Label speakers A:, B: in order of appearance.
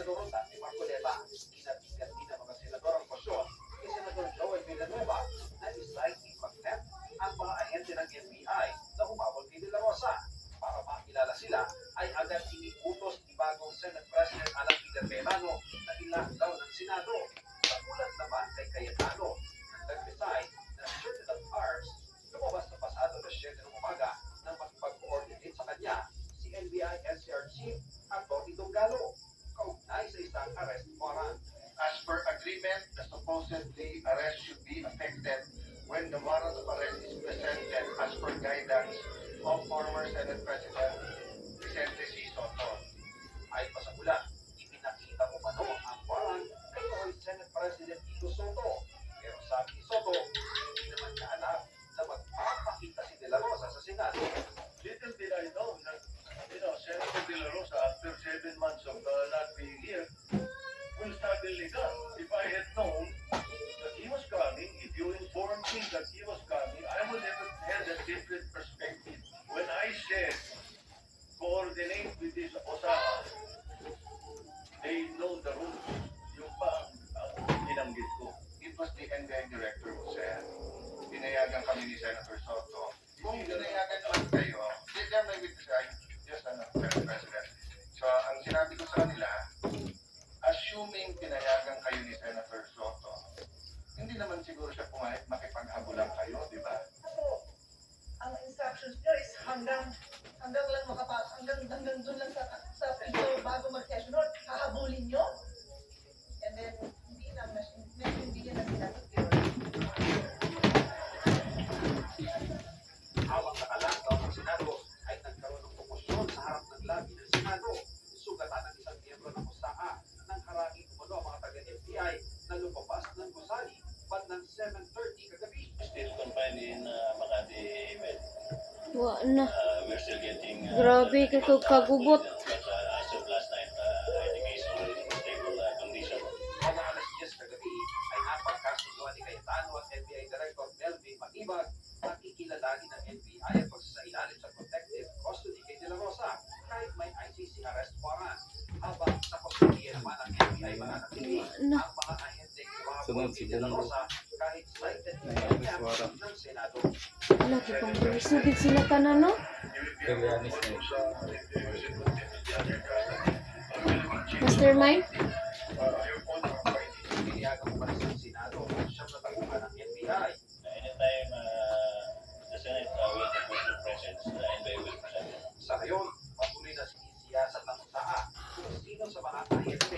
A: Senador Dante Marcoleta. Kinatigan din ng mga senador ang posyon ni Senador Joel Villanueva na isay in contempt ang mga ahente ng NBI na humabol kay De La Rosa. Para makilala sila, ay agad iniutos ni bagong Senate President Alan Peter Cayetano na ilang-daw ng Senado. Nagulat naman kay Cayetano nang nag-decide na shorted of arms, lumabas na pasado na 7 ng umaga nang makipag-coordinate sa kanya si NBI NCR Chief Atty. Donggalo kaugnay sa isang arrest warrant.
B: As per agreement, the supposedly arrest should be effected when the warrant of arrest is presented as per guidance of former Senate President Vicente C. Soto.
A: Ay pasagulan, ipinakita ko mano ang warrant kay Hoy Senate President Tito Soto. Pero sabi ni Soto, hindi naman niya alam na magpapakita si De La Rosa sa Senado.
B: Little did I know that, Senator De La Rosa, after 7 months of not being here, will suddenly come. If I had known that he was coming, if you informed me that he was coming, I would have had a different perspective. When I said, coordinate with this OSAA, they know the rules. Yung pa ang binanggit ko. It was the NBI director who said, pinayagan kami ni Senator Soto. Kung pinayagan naman kayo, they may decide, yes, Mr. President. So, ang sinabi ko sa kanila, assuming pinayagan kayo ni Senator Soto, hindi naman siguro siya pumayag makipag-habulan kayo, di ba?
C: Ako, ang instructions niyo is hanggang lang hanggang doon lang sa picture bago mag-session hall, hahabulin niyo. And then, hindi niya na sinagot yun.
A: Hawak na kalagaw ng Senado ay nagkaroon ng komosyon sa harap ng labi ng Senado. Sugatan ng isang miyembro ng USAA ng harangin umano ang mga taga-FBI na lumabas ng gusali bandang 7:30 kagabi.
D: Still confined in Makati Med.
E: Wa na.
D: We're still getting
E: Grabe ka kagubot.
D: but as of last night, I think he's in stable condition.
A: Mga alas 10 kagabi ay napagkasunuan ni Cayetano at NBI Director Melvin Matibag na ikilalanin ng NBI ang pagsasailalim sa protective custody kay De La Rosa kahit may ICC arrest warrant. Habang sa kustodiya naman ng NBI mananatili ang mga ahente kumabot kay De La Rosa kahit cited in contempt ng Senado.
E: Wala ko pang sugid sila tanan no? Mastermind?
A: Piniyagan ko pa rin sa Senado at siyang nataguhan ng NBI.
D: Anytime the Senate will propose their presence, the NBI will present it.
A: Sa ngayon, patuloy na sinisiyasat ng USAA kung sino sa mga ahente